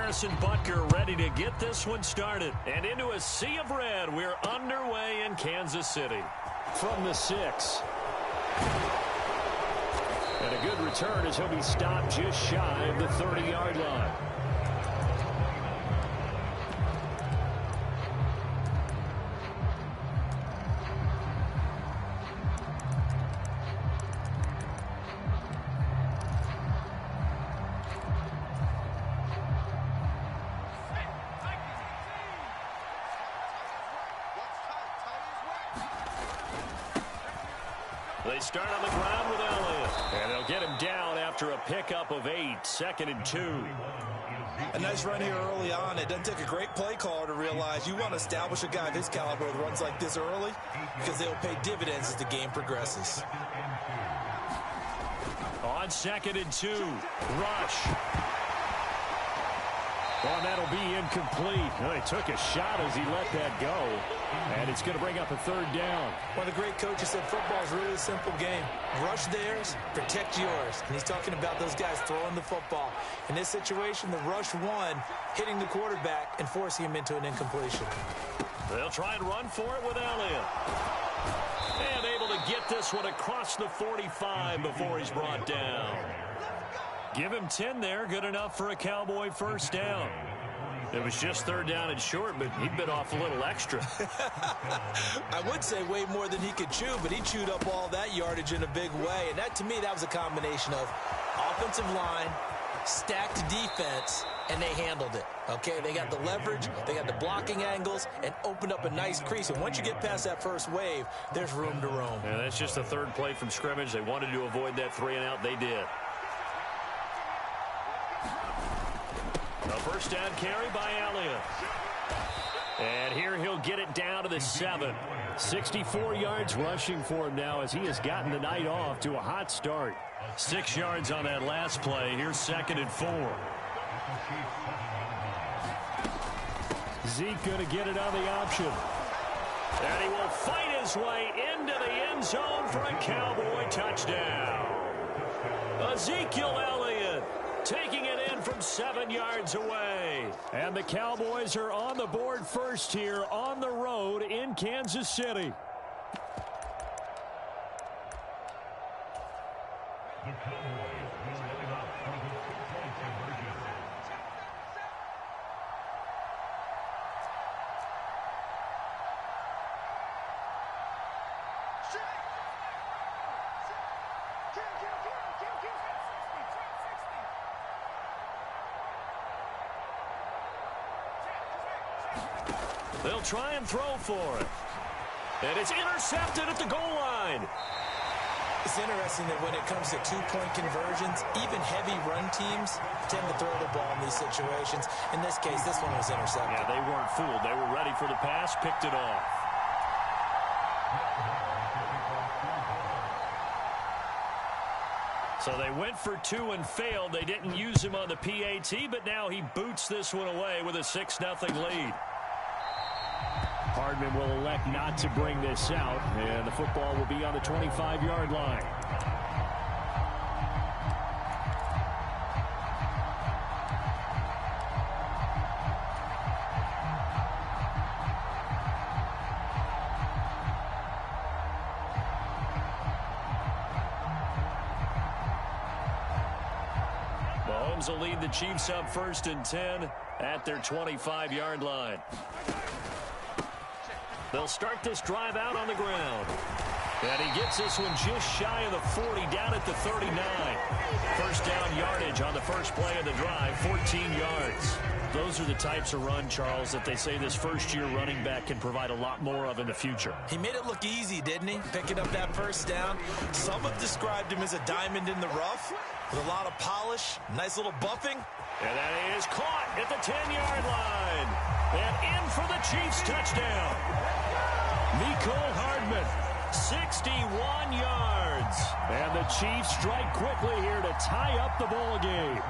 Harrison Butker ready to get this one started. And into a sea of red, we're underway in Kansas City. From the 6. And a good return as he'll be stopped just shy of the 30-yard line. They start on the ground with Elliott. And they'll get him down after a pickup of 8, 2nd and 2. A nice run here early on. It doesn't take a great play caller to realize you want to establish a guy of his caliber with runs like this early because they'll pay dividends as the game progresses. On 2nd and 2, rush. Well, that'll be incomplete. Well, he took a shot as he let that go. And it's going to bring up a 3rd down. One of the great coaches said football is really a simple game. Rush theirs, protect yours. And he's talking about those guys throwing the football. In this situation, the rush won, hitting the quarterback and forcing him into an incompletion. They'll try and run for it with Elliott. And able to get this one across the 45 before he's brought down. Give him 10 there, good enough for a Cowboy 1st down. It was just 3rd down and short, but he bit off a little extra. I would say way more than he could chew, but he chewed up all that yardage in a big way. And that, to me, that was a combination of offensive line, stacked defense, and they handled it. Okay, they got the leverage, they got the blocking angles, and opened up a nice crease. And once you get past that first wave, there's room to roam. And that's just the 3rd play from scrimmage. They wanted to avoid that 3-and-out. They did. A 1st down carry by Elliott. And here he'll get it down to the 7. 64 yards rushing for him now as he has gotten the night off to a hot start. 6 yards on that last play. Here's 2nd and 4. Zeke going to get it on the option. And he will fight his way into the end zone for a Cowboy touchdown. Ezekiel Elliott taking it in from 7 yards away. And the Cowboys are on the board first here on the road in Kansas City. They'll try and throw for it. And it's intercepted at the goal line. It's interesting that when it comes to 2-point conversions, even heavy run teams tend to throw the ball in these situations. In this case, this one was intercepted. Yeah, they weren't fooled. They were ready for the pass, picked it off. So they went for 2 and failed. They didn't use him on the PAT, but now he boots this one away with a 6-0 lead. Hardman will elect not to bring this out, and the football will be on the 25-yard line. Mahomes will lead the Chiefs up 1st and 10 at their 25-yard line. They'll start this drive out on the ground. And he gets this one just shy of the 40, down at the 39. 1st down yardage on the first play of the drive, 14 yards. Those are the types of run, Charles, that they say this first-year running back can provide a lot more of in the future. He made it look easy, didn't he? Picking up that 1st down. Some have described him as a diamond in the rough with a lot of polish, nice little buffing. And that is caught at the 10-yard line. And in for the Chiefs touchdown. Mecole Hardman, 61 yards. And the Chiefs strike quickly here to tie up the ball game.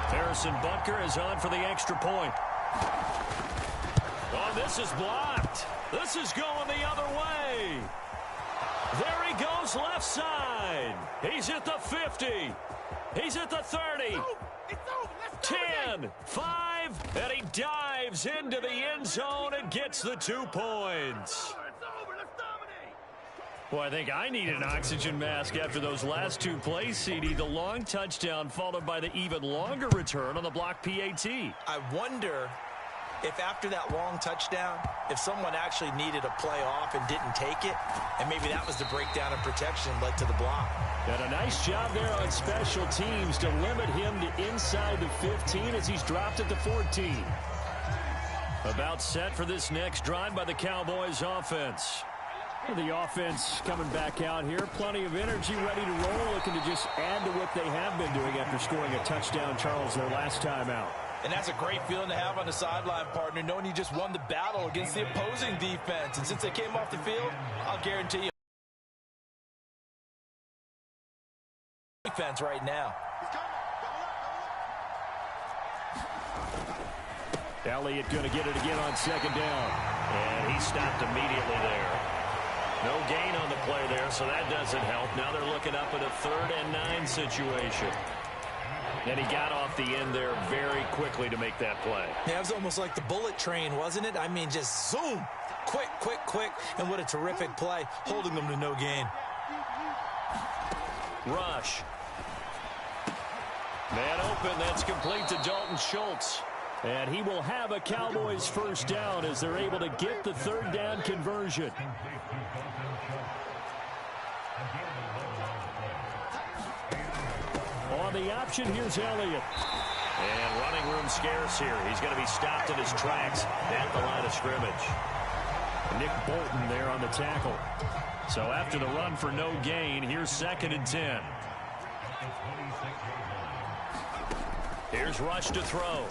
Harrison Butker is on for the extra point. Oh, this is blocked. This is going the other way. There he goes left side. He's at the 50. He's at the 30. 10, 5, and he dives into the end zone and gets the 2 points. Well, I think I need an oxygen mask after those last 2 plays, CD. The long touchdown followed by the even longer return on the block PAT. I wonder if after that long touchdown, if someone actually needed a play off and didn't take it, and maybe that was the breakdown in protection led to the block. And a nice job there on special teams to limit him to inside the 15 as he's dropped at the 14. About set for this next drive by the Cowboys offense. The offense coming back out here. Plenty of energy, ready to roll, looking to just add to what they have been doing after scoring a touchdown, Charles, their last time out. And that's a great feeling to have on the sideline, partner, knowing you just won the battle against the opposing defense. And since they came off the field, I'll guarantee you defense right now. Elliott going to get it again on second down. And he stopped immediately there. No gain on the play there, so that doesn't help. Now they're looking up at a 3rd and 9 situation. And he got off the end there very quickly to make that play. Yeah, it was almost like the bullet train, wasn't it? I mean, just zoom. Quick, quick, quick. And what a terrific play, holding them to no gain. Rush. Man open, that's complete to Dalton Schultz. And he will have a Cowboys first down as they're able to get the 3rd down conversion. On the option, here's Elliott. And running room scarce here. He's going to be stopped in his tracks at the line of scrimmage. Nick Bolton there on the tackle. So after the run for no gain, here's 2nd and 10. Here's Rush to throw.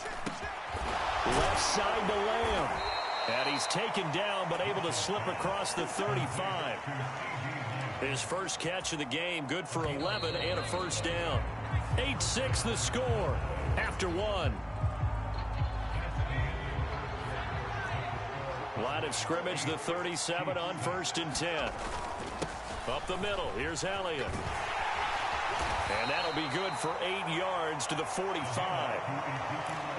Left side to Lamb. And he's taken down but able to slip across the 35. His first catch of the game, good for 11 and a first down. 8-6 the score after 1. Line of scrimmage, the 37 on 1st and 10. Up the middle, here's Elliott. And that'll be good for 8 yards to the 45.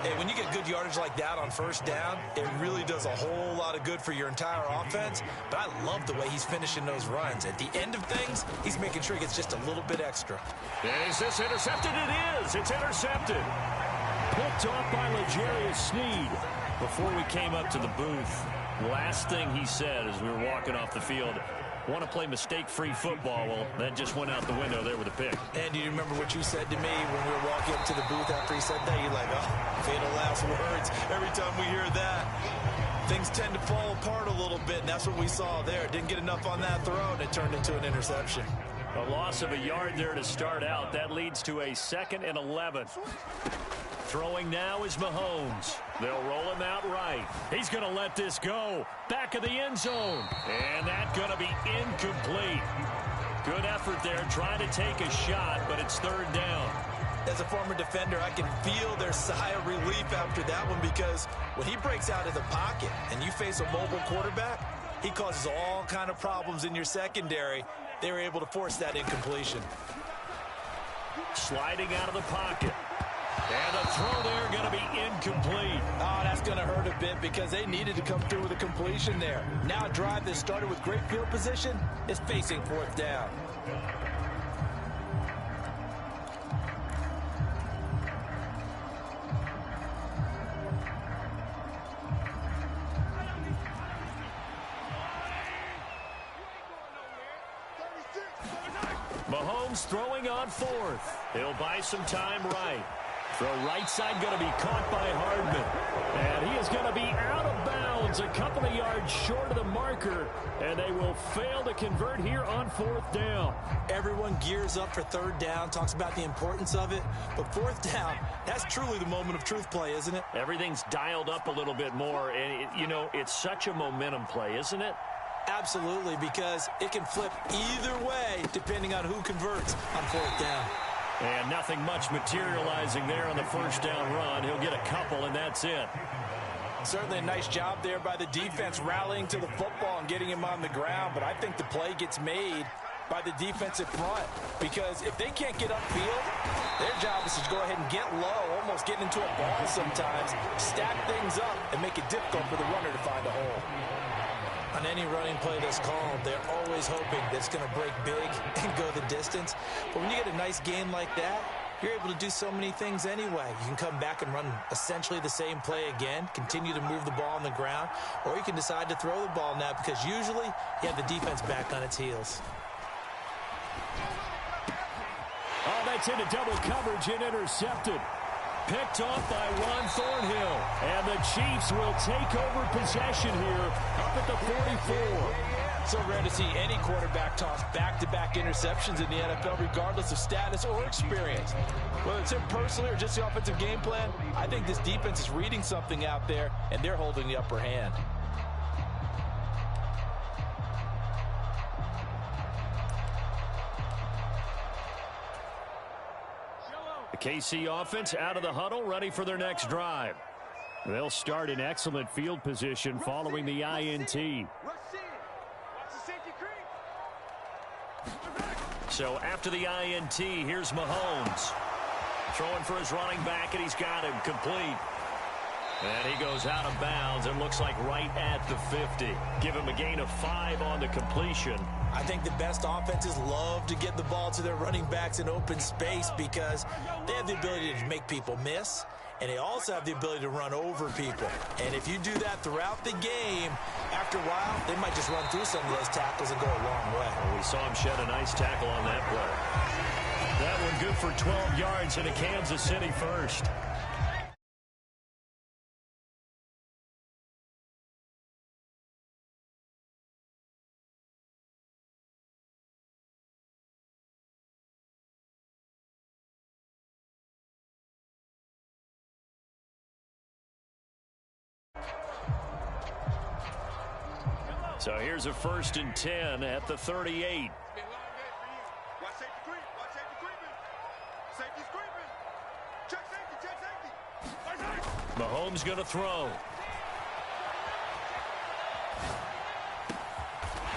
Hey, when you get good yardage like that on first down, it really does a whole lot of good for your entire offense. But I love the way he's finishing those runs. At the end of things, he's making sure he gets just a little bit extra. Is this intercepted? It is. It's intercepted. Picked off by L'Jarius Sneed before we came up to the booth. Last thing he said as we were walking off the field, want to play mistake-free football. Well, that just went out the window there with a pick. And do you remember what you said to me when we were walking up to the booth after he said that? You're like, oh, fatal last words. Every time we hear that, things tend to fall apart a little bit, and that's what we saw there. Didn't get enough on that throw, and it turned into an interception. A loss of a yard there to start out. That leads to a 2nd and 11. Throwing now is Mahomes. They'll roll him out right. He's going to let this go. Back of the end zone. And that's going to be incomplete. Good effort there trying to take a shot, but it's 3rd down. As a former defender, I can feel their sigh of relief after that one, because when he breaks out of the pocket and you face a mobile quarterback, he causes all kind of problems in your secondary. They were able to force that incompletion. Sliding out of the pocket. And the throw there going to be incomplete. Oh, that's going to hurt a bit because they needed to come through with a completion there. Now a drive that started with great field position is facing 4th down. Mahomes throwing on 4th. He'll buy some time right. Throw right side going to be caught by Hardman. And he is going to be out of bounds a couple of yards short of the marker. And they will fail to convert here on 4th down. Everyone gears up for 3rd down, talks about the importance of it. But 4th down, that's truly the moment of truth play, isn't it? Everything's dialed up a little bit more. And, it's such a momentum play, isn't it? Absolutely, because it can flip either way depending on who converts on 4th down. And nothing much materializing there on the first down run. He'll get a couple, and that's it. Certainly a nice job there by the defense rallying to the football and getting him on the ground. But I think the play gets made by the defensive front, because if they can't get upfield, their job is to go ahead and get low, almost get into a ball sometimes, stack things up, and make it difficult for the runner to find a hole. On any running play that's called, they're always hoping that it's going to break big and go the distance. But when you get a nice game like that, you're able to do so many things anyway. You can come back and run essentially the same play again, continue to move the ball on the ground, or you can decide to throw the ball now because usually you have the defense back on its heels. Oh, that's into double coverage and intercepted. Picked off by Ron Thornhill. And the Chiefs will take over possession here up at the 44. So rare to see any quarterback toss back-to-back interceptions in the NFL, regardless of status or experience. Whether it's him personally or just the offensive game plan, I think this defense is reading something out there, and they're holding the upper hand. The KC offense out of the huddle, ready for their next drive. They'll start in excellent field position following the INT. So after the INT, here's Mahomes. Throwing for his running back, and he's got him complete. And he goes out of bounds and looks like right at the 50. Give him a gain of 5 on the completion. I think the best offenses love to get the ball to their running backs in open space because they have the ability to make people miss, and they also have the ability to run over people. And if you do that throughout the game, after a while, they might just run through some of those tackles and go a long way. Well, we saw him shed a nice tackle on that play. That one good for 12 yards into Kansas City first. So here's a 1st and 10 at the 38. Mahomes going to throw.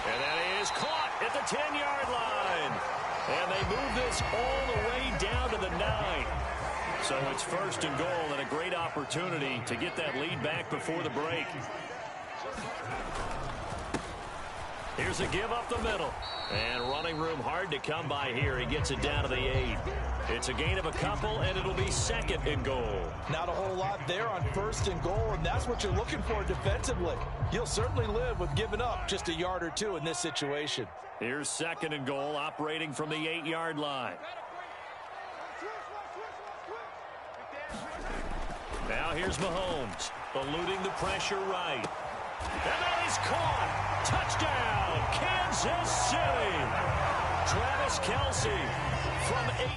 And that is caught at the 10-yard line. And they move this all the way down to the 9. So it's 1st and goal and a great opportunity to get that lead back before the break. Here's a give up the middle. And running room hard to come by here. He gets it down to the 8. It's a gain of a couple, and it'll be 2nd and goal. Not a whole lot there on 1st and goal, and that's what you're looking for defensively. You'll certainly live with giving up just a yard or 2 in this situation. Here's 2nd and goal, operating from the 8-yard line. Now here's Mahomes, eluding the pressure right. And that is caught. Touchdown, Kansas City. Travis Kelce from 8.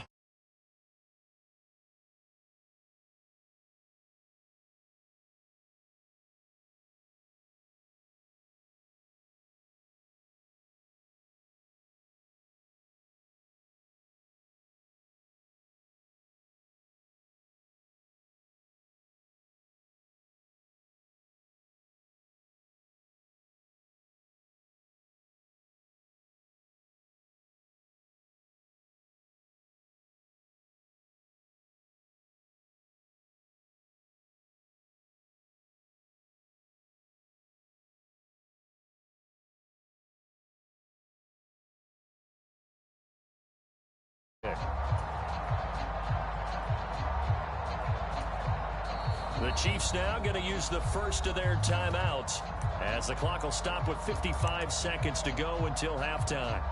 The Chiefs now going to use the first of their timeouts as the clock will stop with 55 seconds to go until halftime.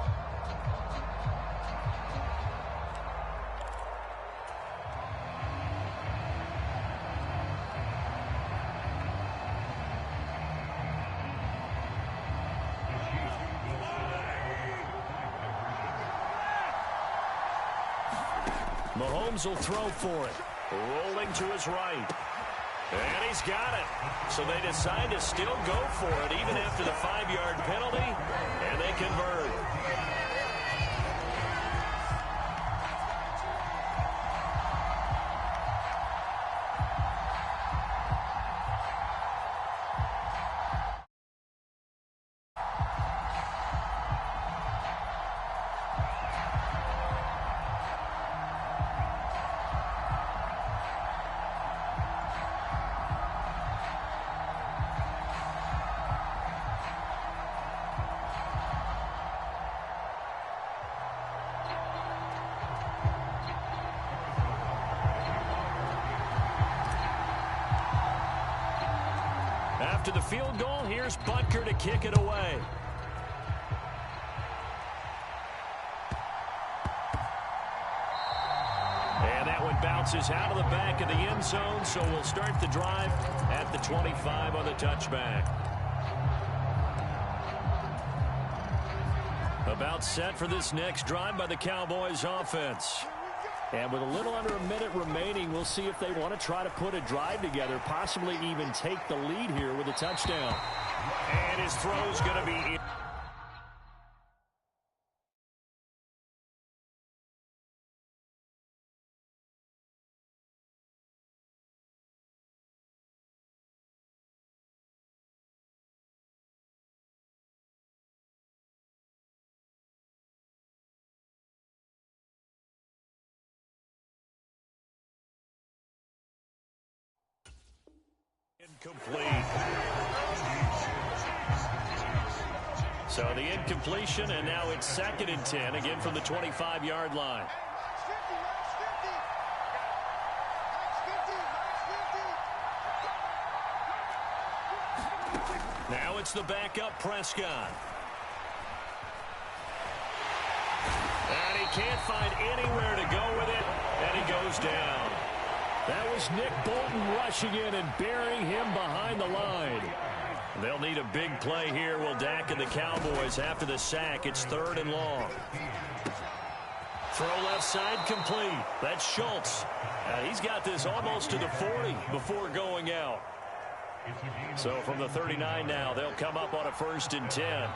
Mahomes will throw for it. Rolling to his right. And he's got it. So they decide to still go for it even after the 5-yard penalty. And they convert. after the field goal, here's Butker to kick it away. And that one bounces out of the back of the end zone, so we'll start the drive at the 25 on the touchback. About set for this next drive by the Cowboys offense. And with a little under a minute remaining, we'll see if they want to try to put a drive together, possibly even take the lead here with a touchdown. And his throw's going to be incomplete. So the incompletion, and now it's 2nd and 10, again from the 25-yard line. Now it's the backup Prescott. And he can't find anywhere to go with it, and he goes down. That was Nick Bolton rushing in and burying him behind the line. They'll need a big play here, will Dak and the Cowboys after the sack. It's 3rd and long. Throw left side complete. That's Schultz. He's got this almost to the 40 before going out. So from the 39 now, they'll come up on a 1st and 10.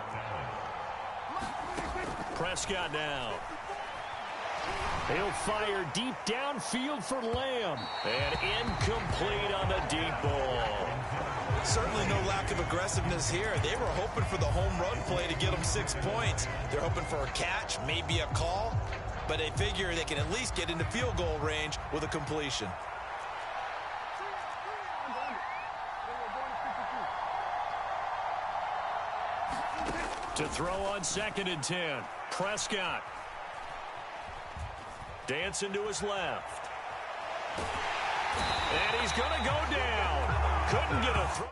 Prescott now. He'll fire deep downfield for Lamb. And incomplete on the deep ball. Certainly no lack of aggressiveness here. They were hoping for the home run play to get them 6 points. They're hoping for a catch, maybe a call, but they figure they can at least get into field goal range with a completion. To throw on 2nd and 10. Prescott. Dancing to his left. And he's going to go down. Couldn't get a throw.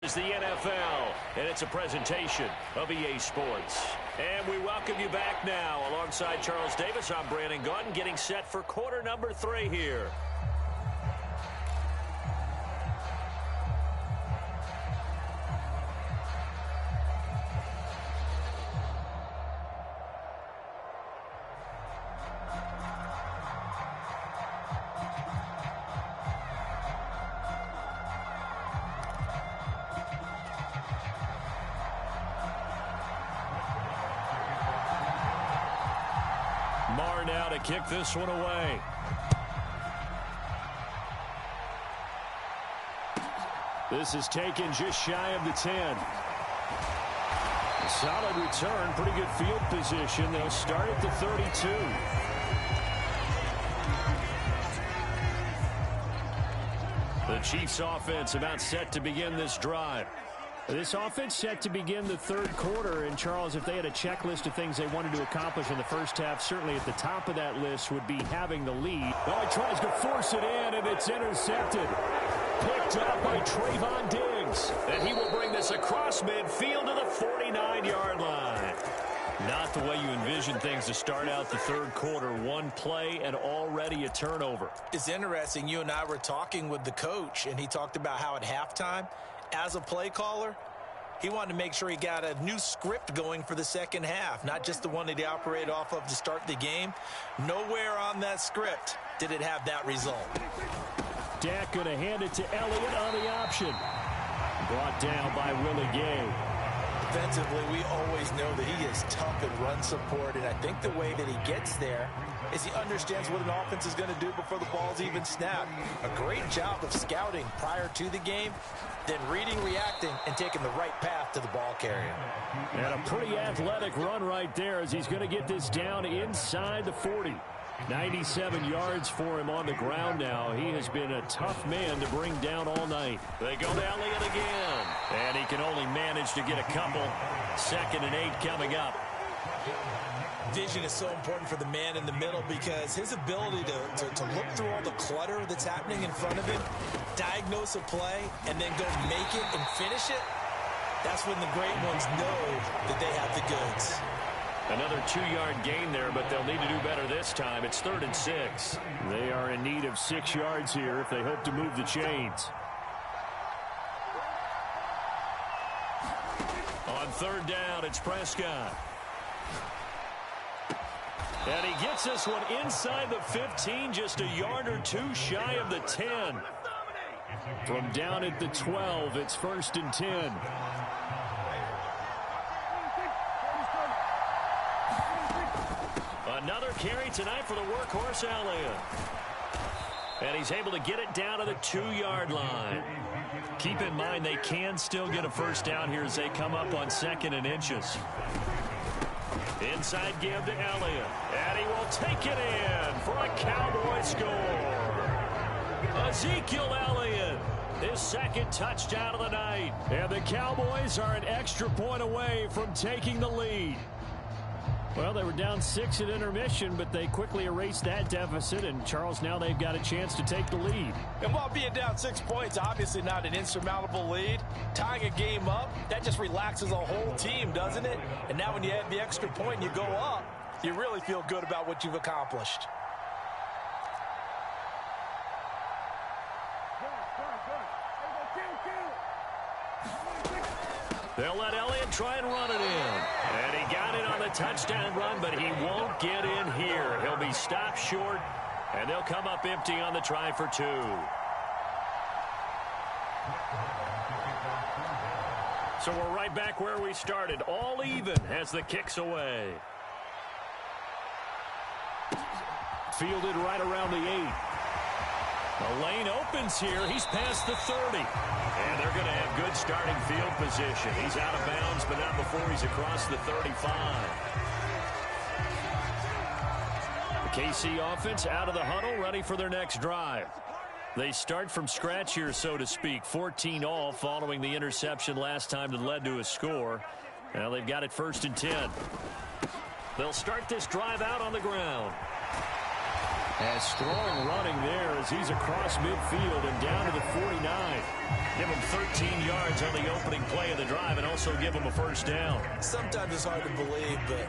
It's the NFL, and it's a presentation of EA Sports. And we welcome you back now. Alongside Charles Davis, I'm Brandon Gaudin, getting set for quarter number 3 here. Now to kick this one away. This is taken just shy of the 10. A solid return, pretty good field position. They'll start at the 32. The Chiefs offense about set to begin this drive. This offense set to begin the 3rd quarter, and Charles, if they had a checklist of things they wanted to accomplish in the first half, certainly at the top of that list would be having the lead. Oh, he tries to force it in, and it's intercepted. Picked up by Trayvon Diggs, and he will bring this across midfield to the 49-yard line. Not the way you envision things to start out the 3rd quarter. One play and already a turnover. It's interesting. You and I were talking with the coach, and he talked about how at halftime, as a play caller, he wanted to make sure he got a new script going for the second half, not just the one that he operated off of to start the game. Nowhere on that script did it have that result. Dak going to hand it to Elliott on the option. Brought down by Willie Gay. Defensively, we always know that he is tough in run support, and I think the way that he gets there is he understands what an offense is going to do before the ball's even snapped. A great job of scouting prior to the game, then reading, reacting, and taking the right path to the ball carrier. And a pretty athletic run right there as he's going to get this down inside the 40. 97 yards for him on the ground now. He has been a tough man to bring down all night. They go to Elliott again. And he can only manage to get a couple. 2nd and 8 coming up. Vision is so important for the man in the middle because his ability to look through all the clutter that's happening in front of him, diagnose a play, and then go make it and finish it, that's when the great ones know that they have the goods. Another 2-yard gain there, but they'll need to do better this time. It's 3rd and 6. They are in need of 6 yards here if they hope to move the chains. On 3rd down, it's Prescott. And he gets this one inside the 15, just a yard or 2 shy of the 10. From down at the 12, it's 1st and 10. Another carry tonight for the workhorse Elliott. And he's able to get it down to the 2-yard line. Keep in mind they can still get a first down here as they come up on 2nd and inches. Inside give to Elliott. And he will take it in for a Cowboy score. Ezekiel Elliott, his 2nd touchdown of the night. And the Cowboys are an extra point away from taking the lead. Well, they were down 6 at intermission, but they quickly erased that deficit. And, Charles, now they've got a chance to take the lead. And while being down 6 points, obviously not an insurmountable lead, tying a game up, that just relaxes a whole team, doesn't it? And now when you add the extra point and you go up, you really feel good about what you've accomplished. They'll let Elliott try and run it in. And he got it on the touchdown run, but he won't get in here. He'll be stopped short, and they'll come up empty on the try for 2. So we're right back where we started. All even as the kick's away. Fielded right around the 8. The lane opens here. He's past the 30. And they're going to have good starting field position. He's out of bounds, but not before he's across the 35. The KC offense out of the huddle, ready for their next drive. They start from scratch here, so to speak. 14 all following the interception last time that led to a score. Now they've got it 1st and 10. They'll start this drive out on the ground. And strong running there as he's across midfield and down to the 49. Give him 13 yards on the opening play of the drive and also give him a first down. Sometimes it's hard to believe, but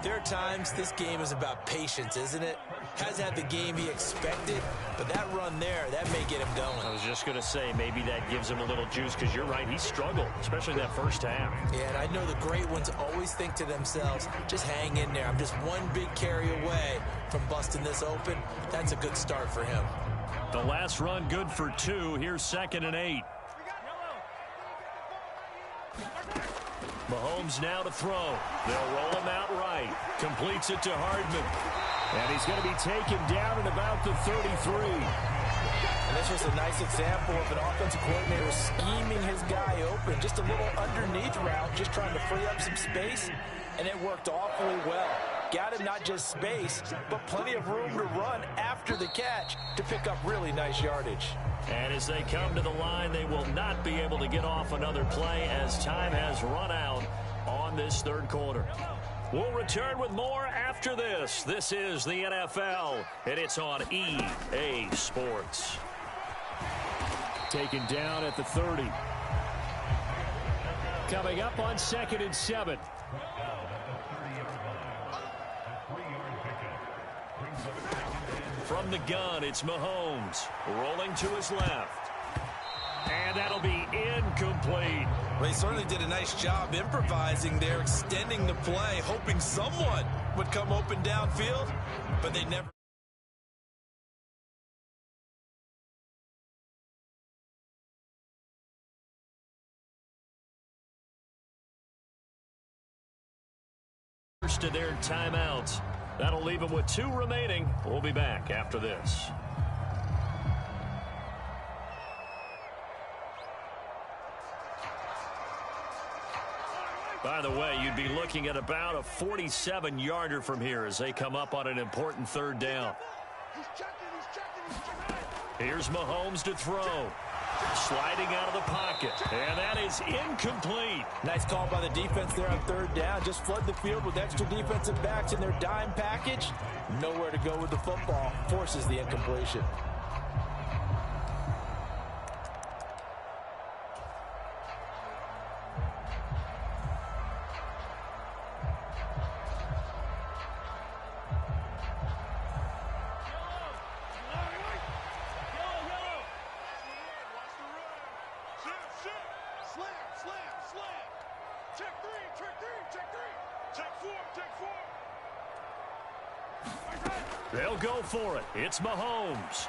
there are times this game is about patience, isn't it? Hasn't had the game he expected, but that run there, that may get him going. I was just going to say, maybe that gives him a little juice because you're right, he struggled, especially that first half. Yeah, and I know the great ones always think to themselves, just hang in there. I'm just one big carry away from busting this open. That's a good start for him. The last run good for 2. Here's 2nd and 8. Mahomes now to throw. They'll roll him out right. Completes it to Hardman. And he's going to be taken down at about the 33. And this was a nice example of an offensive coordinator scheming his guy open. Just a little underneath route, just trying to free up some space. And it worked awfully well. Got him not just space, but plenty of room to run after the catch to pick up really nice yardage. And as they come to the line, they will not be able to get off another play as time has run out on this 3rd quarter. We'll return with more after this. This is the NFL, and it's on EA Sports. Taken down at the 30. Coming up on 2nd and 7. From the gun, it's Mahomes rolling to his left. And that'll be incomplete. Well, he certainly did a nice job improvising there, extending the play, hoping someone would come open downfield, but they never. To their timeouts. That'll leave them with 2 remaining. We'll be back after this. By the way, you'd be looking at about a 47-yarder from here as they come up on an important 3rd down. Here's Mahomes to throw. Sliding out of the pocket. And that is incomplete. Nice call by the defense there on third down. Just flood the field with extra defensive backs in their dime package. Nowhere to go with the football. Forces the incompletion. They'll go for it. It's Mahomes.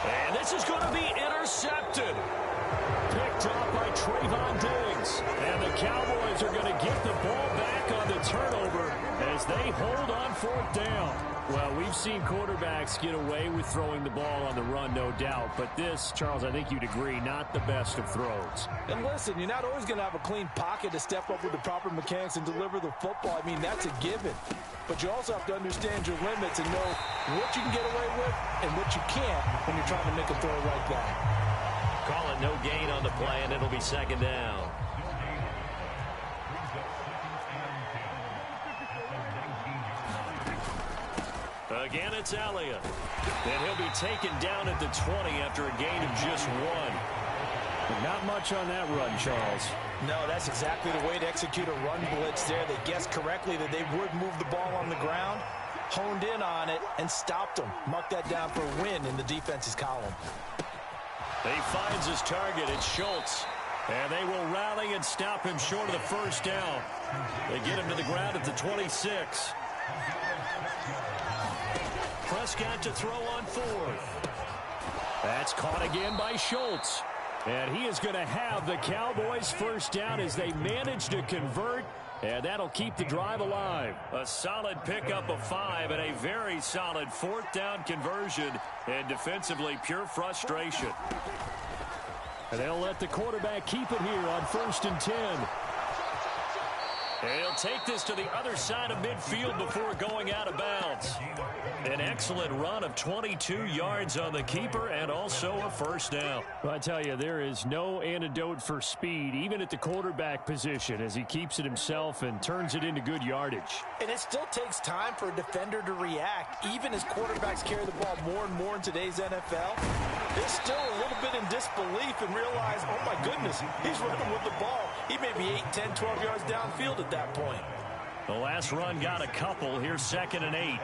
And this is going to be intercepted. Picked off by Trayvon Diggs. And the Cowboys are going to get the ball back on the turnover as they hold on fourth down. Well, we've seen quarterbacks get away with throwing the ball on the run, no doubt. But this, Charles, I think you'd agree, not the best of throws. And listen, you're not always going to have a clean pocket to step up with the proper mechanics and deliver the football. I mean, that's a given. But you also have to understand your limits and know what you can get away with and what you can't when you're trying to make a throw like that. Call it no gain on the play, and it'll be second down. Again, it's Elliott. And he'll be taken down at the 20 after a gain of just one. But not much on that run, Charles. No, that's exactly the way to execute a run blitz there. They guessed correctly that they would move the ball on the ground, honed in on it, and stopped them. Mark that down for a win in the defense's column. He finds his target. It's Schultz. And they will rally and stop him short of the first down. They get him to the ground at the 26. Prescott to throw on fourth. That's caught again by Schultz. And he is going to have the Cowboys first down as they manage to convert. And that'll keep the drive alive. A solid pickup of 5 and a very solid fourth down conversion. And defensively, pure frustration. And they'll let the quarterback keep it here on 1st and 10. And he'll take this to the other side of midfield before going out of bounds. An excellent run of 22 yards on the keeper and also a first down. Well, I tell you, there is no antidote for speed, even at the quarterback position, as he keeps it himself and turns it into good yardage. And it still takes time for a defender to react. Even as quarterbacks carry the ball more and more in today's NFL, they're still a little bit in disbelief and realize, oh my goodness, he's running with the ball. He may be 8, 10, 12 yards downfield at that point. The last run got a couple. Here's 2nd and 8.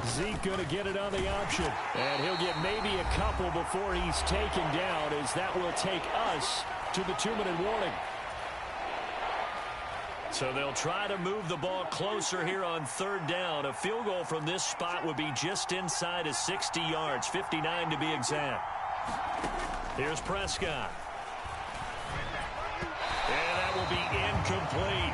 Zeke going to get it on the option. And he'll get maybe a couple before he's taken down, as that will take us to the 2-minute warning. So they'll try to move the ball closer here on 3rd down. A field goal from this spot would be just inside of 60 yards, 59 to be exact. Here's Prescott. And that will be incomplete.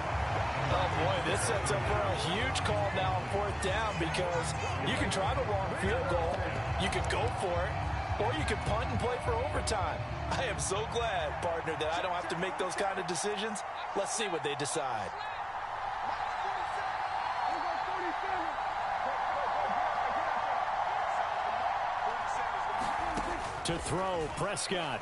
Oh, boy, this sets up for a huge call now on 4th down, because you can try the long field goal, you could go for it, or you could punt and play for overtime. I am so glad, partner, that I don't have to make those kind of decisions. Let's see what they decide. To throw, Prescott.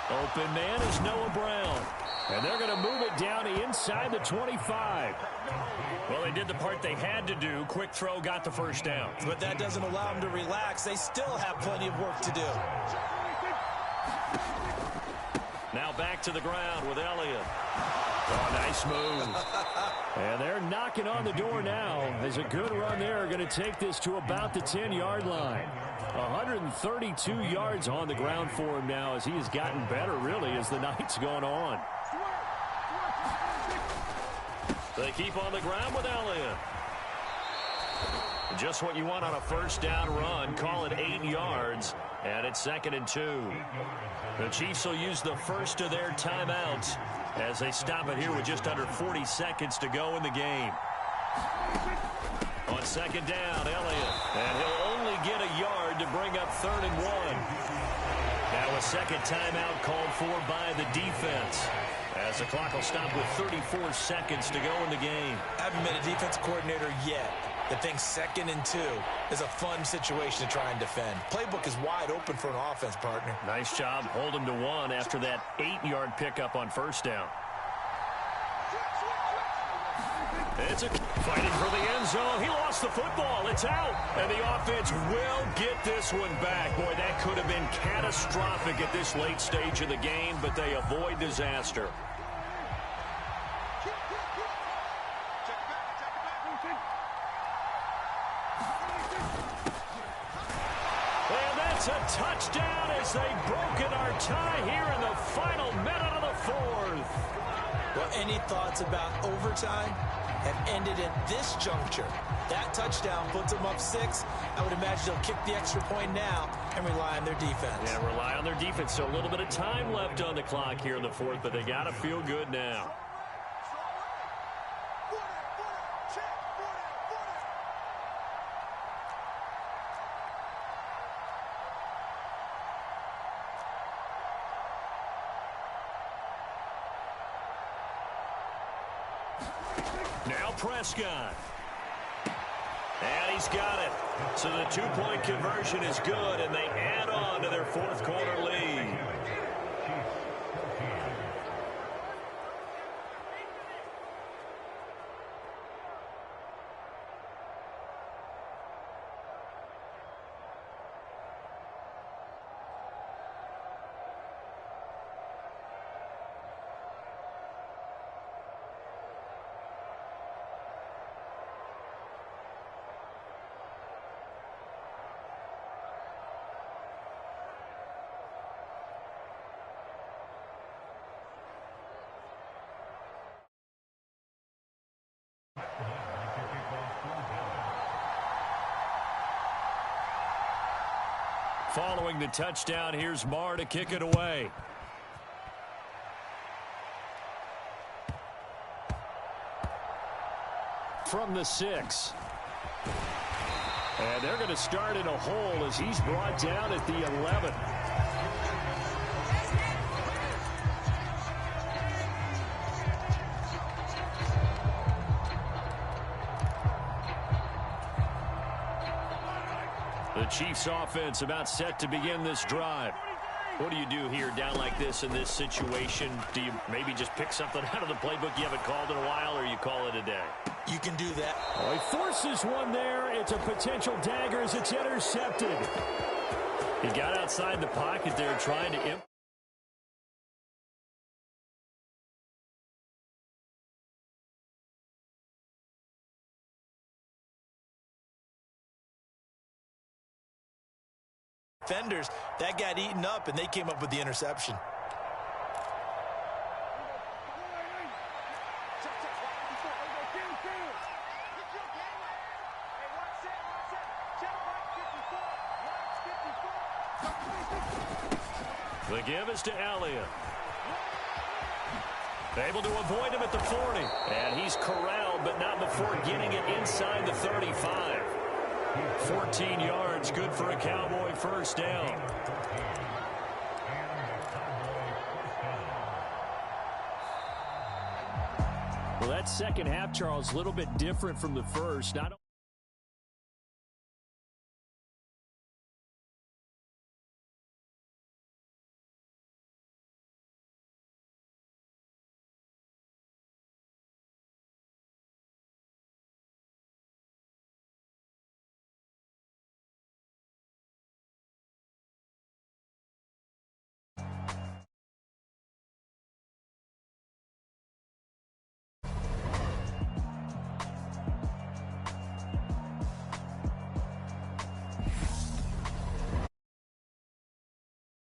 Open man is Noah Brown. And they're going to move it down inside the 25. Well, they did the part they had to do. Quick throw got the first down. But that doesn't allow them to relax. They still have plenty of work to do. Now back to the ground with Elliott. Oh, nice move. And they're knocking on the door now. As a good run there, going to take this to about the 10-yard line. 132 yards on the ground for him now, as he has gotten better, really, as the night's gone on. They keep on the ground with Elliott. Just what you want on a first down run. Call it 8 yards, and it's 2nd and 2. The Chiefs will use the first of their timeouts as they stop it here with just under 40 seconds to go in the game. On 2nd down, Elliott, and he'll only get a yard to bring up 3rd and 1. Now a second timeout called for by the defense. As the clock will stop with 34 seconds to go in the game. I haven't been a defense coordinator yet that thinks 2nd and 2 is a fun situation to try and defend. Playbook is wide open for an offense, partner. Nice job holding to 1 after that 8-yard pickup on first down. It's fighting for the end zone. He lost the football. It's out. And the offense will get this one back. Boy, that could have been catastrophic at this late stage of the game, but they avoid disaster. And that's a touchdown as they've broken our tie here in the final minute of the 4th. Well, any thoughts about overtime have ended at this juncture. That touchdown puts them up 6. I would imagine they'll kick the extra point now and rely on their defense. Yeah, rely on their defense. So a little bit of time left on the clock here in the 4th, but they got to feel good now. Now Prescott. And he's got it. So the 2-point conversion is good, and they add on to their 4th quarter lead. Following the touchdown, here's Marr to kick it away. From the 6. And they're going to start in a hole as he's brought down at the 11. The Chiefs offense about set to begin this drive. What do you do here down like this in this situation? Do you maybe just pick something out of the playbook you haven't called in a while, or you call it a day? You can do that. Oh, he forces one there. It's a potential dagger as it's intercepted. He got outside the pocket there trying to... Defenders, that got eaten up, and they came up with the interception. The give is to Elliott. Able to avoid him at the 40. And he's corralled, but not before getting it inside the 35. 14 yards, good for a Cowboy first down. Well, that second half, Charles, a little bit different from the first. Not